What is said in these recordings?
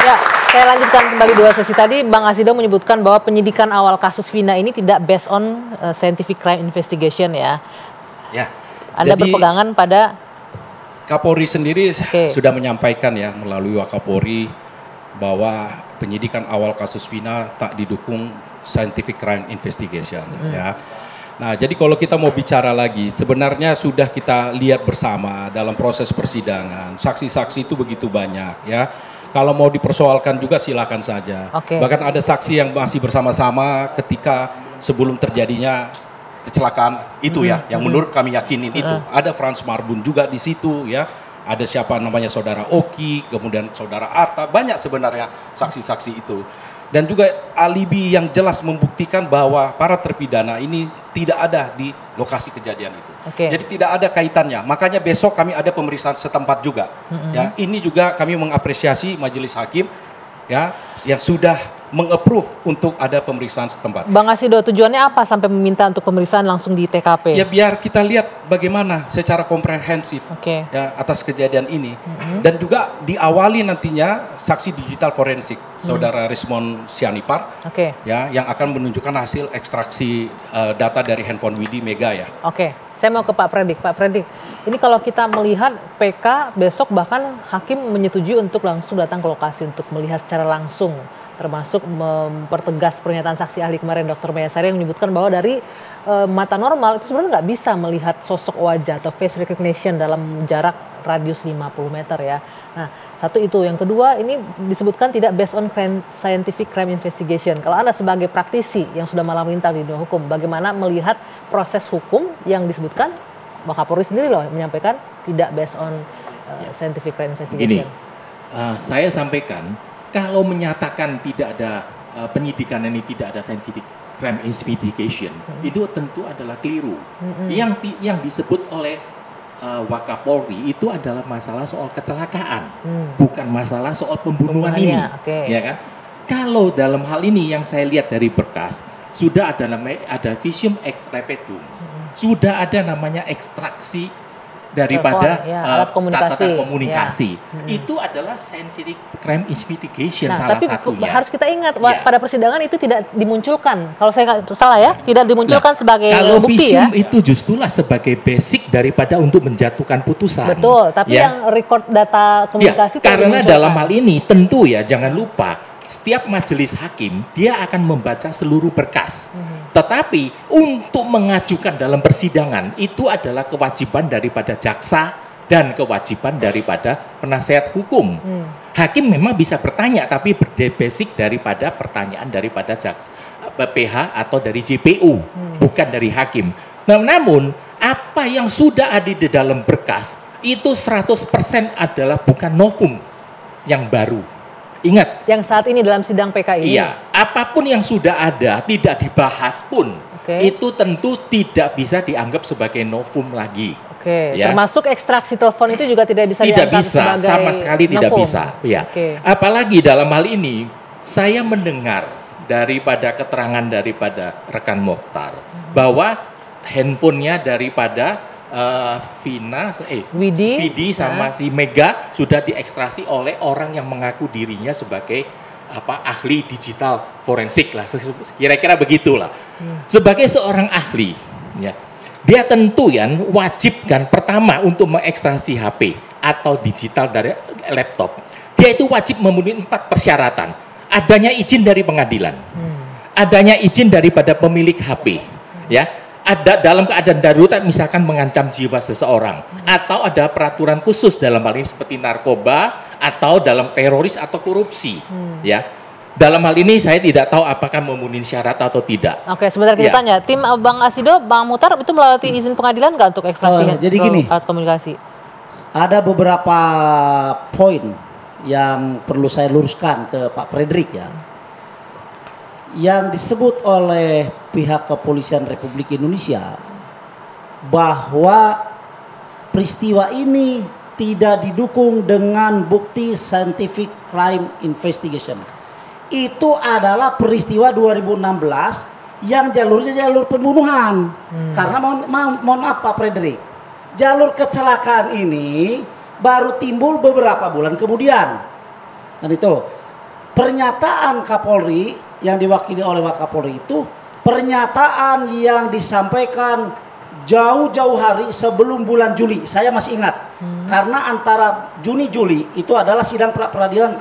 Ya, saya lanjutkan kembali dua sesi tadi. Bang Asido menyebutkan bahwa penyidikan awal kasus Vina ini tidak based on scientific crime investigation ya. Ya. Anda berpegangan pada Kapolri sendiri sudah menyampaikan ya melalui Wakapolri bahwa penyidikan awal kasus Vina tak didukung scientific crime investigation ya. Nah, jadi kalau kita mau bicara lagi, sebenarnya sudah kita lihat bersama dalam proses persidangan, saksi-saksi itu begitu banyak ya. Kalau mau dipersoalkan juga silakan saja. Bahkan ada saksi yang masih bersama-sama ketika sebelum terjadinya kecelakaan itu ya, yang menurut kami yakinin itu. Ada Frans Marbun juga di situ ya. Ada siapa namanya saudara Oki, kemudian saudara Arta, banyak sebenarnya saksi-saksi itu. Dan juga alibi yang jelas membuktikan bahwa para terpidana ini tidak ada di lokasi kejadian itu. Jadi tidak ada kaitannya. Makanya besok kami ada pemeriksaan setempat juga. Ya, ini juga kami mengapresiasi majelis hakim ya yang sudah meng-approve untuk ada pemeriksaan setempat. Bang Asido, tujuannya apa sampai meminta untuk pemeriksaan langsung di TKP? Ya biar kita lihat bagaimana secara komprehensif ya atas kejadian ini. Dan juga diawali nantinya saksi digital forensik saudara Rismond Sianipar ya yang akan menunjukkan hasil ekstraksi data dari handphone Widi Mega ya. Saya mau ke Pak Fredrik. Pak Fredrik, ini kalau kita melihat PK besok bahkan hakim menyetujui untuk langsung datang ke lokasi untuk melihat secara langsung, termasuk mempertegas pernyataan saksi ahli kemarin Dr. Mayasari yang menyebutkan bahwa dari mata normal itu sebenarnya nggak bisa melihat sosok wajah atau face recognition dalam jarak radius 50 meter ya. Nah, satu itu. Yang kedua, ini disebutkan tidak based on scientific crime investigation. Kalau Anda sebagai praktisi yang sudah malam melintang di dunia hukum, bagaimana melihat proses hukum yang disebutkan? Bang Kapolri sendiri loh menyampaikan tidak based on scientific crime investigation. Gini, saya sampaikan kalau menyatakan tidak ada penyidikan ini tidak ada scientific crime investigation, itu tentu adalah keliru. Yang disebut oleh Wakapolri itu adalah masalah soal kecelakaan, bukan masalah soal pembunuhan ini, ya kan? Kalau dalam hal ini yang saya lihat dari berkas sudah ada visum et repertum, sudah ada namanya ekstraksi daripada catatan komunikasi. Itu adalah sensitive crime investigation salah satunya. Harus kita ingat pada persidangan itu tidak dimunculkan. Kalau saya nggak salah ya, tidak dimunculkan sebagai bukti ya. Kalau visum itu justrulah sebagai basic daripada untuk menjatuhkan putusan. Betul, tapi yang record data komunikasi karena dalam hal ini tentu ya jangan lupa setiap majelis hakim dia akan membaca seluruh berkas. Tetapi untuk mengajukan dalam persidangan itu adalah kewajiban daripada jaksa dan kewajiban daripada penasehat hukum. Hakim memang bisa bertanya tapi basic daripada pertanyaan daripada jaksa PH atau dari JPU, bukan dari hakim. Namun apa yang sudah ada di dalam berkas itu 100% adalah bukan novum yang baru. Ingat, yang saat ini dalam sidang PK ini. Iya, apapun yang sudah ada tidak dibahas pun, itu tentu tidak bisa dianggap sebagai novum lagi. Ya. Termasuk ekstraksi telepon itu juga tidak bisa dianggap sebagai sama sekali tidak novum. Bisa. Ya. Apalagi dalam hal ini saya mendengar daripada keterangan daripada rekan Mokhtar bahwa handphonenya daripada Widi sama si Mega sudah diekstrasi oleh orang yang mengaku dirinya sebagai ahli digital forensik lah, kira-kira begitulah. Sebagai seorang ahli, ya, dia tentu wajib pertama untuk mengekstrasi HP atau digital dari laptop. Dia itu wajib memenuhi 4 persyaratan. Adanya izin dari pengadilan, adanya izin daripada pemilik HP, ya. Ada dalam keadaan darurat misalkan mengancam jiwa seseorang atau ada peraturan khusus dalam hal ini seperti narkoba atau dalam teroris atau korupsi ya. Dalam hal ini saya tidak tahu apakah memenuhi syarat atau tidak. Sebentar kita tanya tim Bang Asido, Bang Muhtar itu melewati izin pengadilan nggak untuk ekstraksi jadi gini, alat komunikasi? Ada beberapa poin yang perlu saya luruskan ke Pak Fredrik ya. Yang disebut oleh pihak Kepolisian Republik Indonesia bahwa peristiwa ini tidak didukung dengan bukti scientific crime investigation. Itu adalah peristiwa 2016 yang jalurnya jalur pembunuhan. Karena mohon maaf Pak Fredrik, jalur kecelakaan ini baru timbul beberapa bulan kemudian. Dan itu pernyataan Kapolri yang diwakili oleh Wakapolri itu pernyataan yang disampaikan jauh-jauh hari sebelum bulan Juli. Saya masih ingat. Karena antara Juni-Juli itu adalah sidang pra-peradilan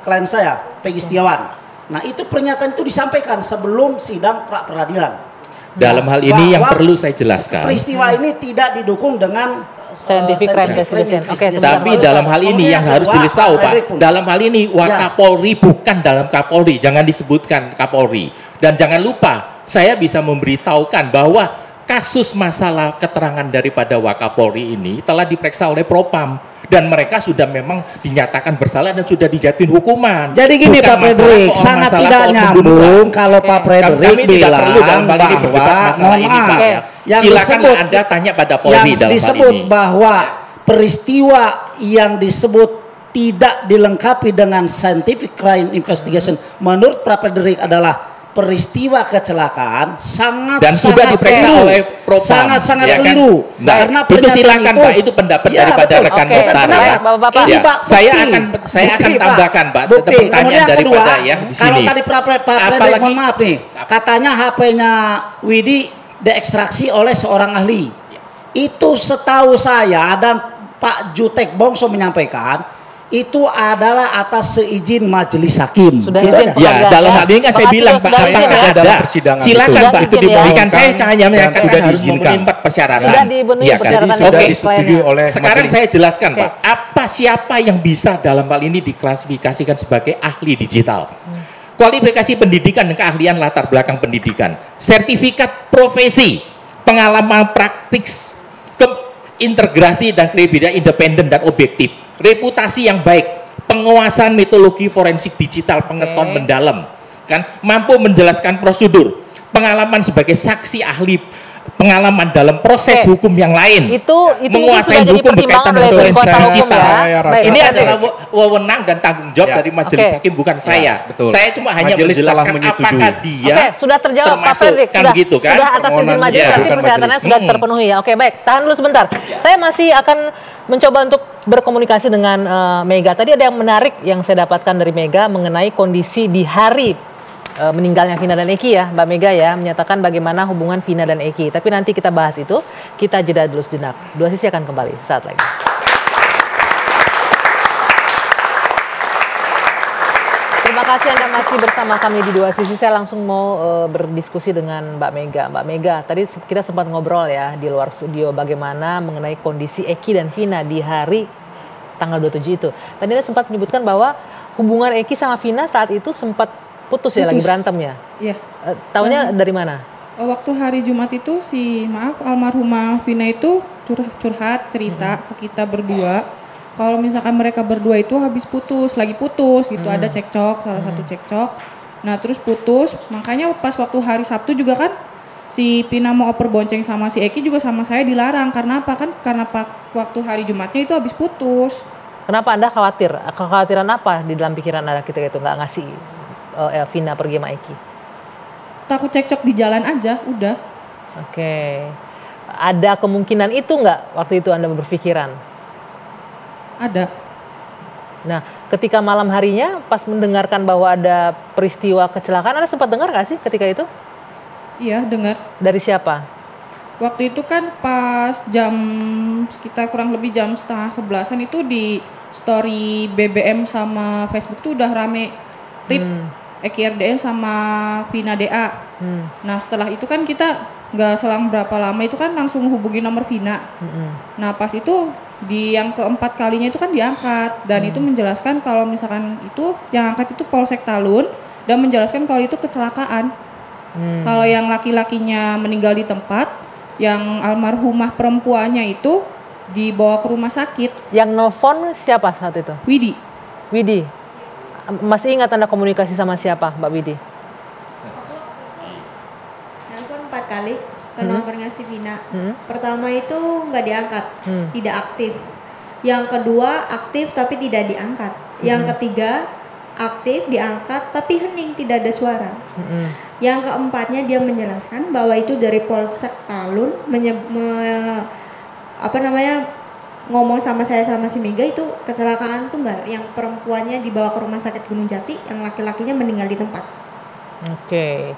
klien saya, Peggy Setiawan. Nah, itu pernyataan itu disampaikan sebelum sidang pra-peradilan. Dalam hal ini yang perlu saya jelaskan. Peristiwa ini tidak didukung dengan scientific crime investigation. Oke, tapi dalam hal ini yang harus jelas tahu Pak, dalam hal ini Wakapolri bukan dalam Kapolri, jangan disebutkan Kapolri. Dan jangan lupa, saya bisa memberitahukan bahwa kasus masalah keterangan daripada Wakapolri ini telah diperiksa oleh Propam dan mereka sudah memang dinyatakan bersalah dan sudah dijatuhin hukuman. Jadi gini Pak Frederick, sangat tidak nyambung kalau Pak Frederick bilang bahwa yang disebut Anda tanya pada Polri yang disebut bahwa peristiwa yang disebut tidak dilengkapi dengan scientific crime investigation menurut Pak Frederick adalah peristiwa kecelakaan dan sudah diperiksa oleh Propam, sangat keliru. Nah, karena itu silakan Pak, itu pendapat daripada rekan notar ya. Ini Pak, saya akan tambahkan Pak pertanyaan daripada ya di sini. Kalau tadi Pak Frederick, mohon maaf nih, katanya HP-nya Widi diekstraksi oleh seorang ahli. Itu setahu saya dan Pak Jutek Bongso menyampaikan itu adalah atas seizin majelis hakim. Sudah izin ya, dalam hal ini kan saya bilang Pak, ada. Silakan Pak, itu diberikan. Saya hanya menyatakan harus memenuhi persyaratan. Sudah dipenuhi persyaratan. Sudah disetujui oleh sekarang saya jelaskan Pak, siapa yang bisa dalam hal ini diklasifikasikan sebagai ahli digital? Kualifikasi pendidikan dan keahlian latar belakang pendidikan, sertifikat profesi, pengalaman praktik, integrasi dan kredibilitas independen dan objektif, reputasi yang baik, penguasaan metodologi forensik digital, pengetahuan mendalam, kan, mampu menjelaskan prosedur, pengalaman sebagai saksi ahli, pengalaman dalam proses hukum yang lain, menguasai hukum berkaitan dengan forensik digital. Ini adalah wewenang dan tanggung jawab dari majelis hakim, bukan saya. Saya cuma hanya menjelaskan apakah dia sudah terjawab Pak Frederick, sudah atas izin majelis hakim persyaratannya sudah terpenuhi ya. Oke, baik, tahan dulu sebentar. Saya masih akan mencoba untuk berkomunikasi dengan Mega. Tadi ada yang menarik yang saya dapatkan dari Mega mengenai kondisi di hari meninggalnya Vina dan Eki ya, Mbak Mega ya, menyatakan bagaimana hubungan Vina dan Eki. Tapi nanti kita bahas itu, kita jeda dulu sejenak. Dua Sisi akan kembali saat lagi. Terima kasih Anda masih bersama kami di Dua Sisi. Saya langsung mau berdiskusi dengan Mbak Mega. Mbak Mega, tadi kita sempat ngobrol ya di luar studio bagaimana mengenai kondisi Eki dan Vina di hari tanggal 27 itu. Tadi Anda sempat menyebutkan bahwa hubungan Eki sama Vina saat itu sempat putus ya, lagi berantem ya? Iya. Taunya dari mana? Waktu hari Jumat itu almarhumah Vina itu curhat cerita ke kita berdua. Kalau misalkan mereka berdua itu lagi putus gitu, ada cekcok, salah satu cekcok. Nah terus putus, makanya pas waktu hari Sabtu juga kan si Vina mau oper bonceng sama si Eki juga sama saya dilarang. Karena apa kan? Karena waktu hari Jumatnya itu habis putus. Kenapa Anda khawatir? Kekhawatiran apa di dalam pikiran Anda ketika itu nggak ngasih Vina pergi sama Eki? Takut cekcok di jalan aja, udah. Oke. Ada kemungkinan itu nggak waktu itu Anda berpikiran? Ada. Nah, ketika malam harinya pas mendengarkan bahwa ada peristiwa kecelakaan, Anda sempat dengar nggak sih ketika itu? Iya, dengar. Dari siapa? Waktu itu kan pas sekitar kurang lebih jam 10:30 itu di story BBM sama Facebook tuh udah rame RIP. Eki RDN sama Vina DA. Nah setelah itu kan kita nggak selang berapa lama itu kan langsung hubungi nomor Vina. Nah pas itu di yang keempat kalinya itu kan diangkat dan itu menjelaskan kalau misalkan itu yang angkat itu Polsek Talun dan menjelaskan kalau itu kecelakaan. Kalau yang laki-lakinya meninggal di tempat, yang almarhumah perempuannya itu dibawa ke rumah sakit. Yang nelfon siapa saat itu? Widi. Masih ingat Anda komunikasi sama siapa, Mbak Widi? Nelfon 4 kali ke nomornya si Vina. Pertama itu nggak diangkat, tidak aktif. Yang kedua aktif tapi tidak diangkat. Yang ketiga aktif diangkat tapi hening, tidak ada suara. Yang keempatnya dia menjelaskan ngomong sama saya sama si Mega itu kecelakaan tunggal, yang perempuannya dibawa ke rumah sakit Gunung Jati, yang laki-lakinya meninggal di tempat. Oke.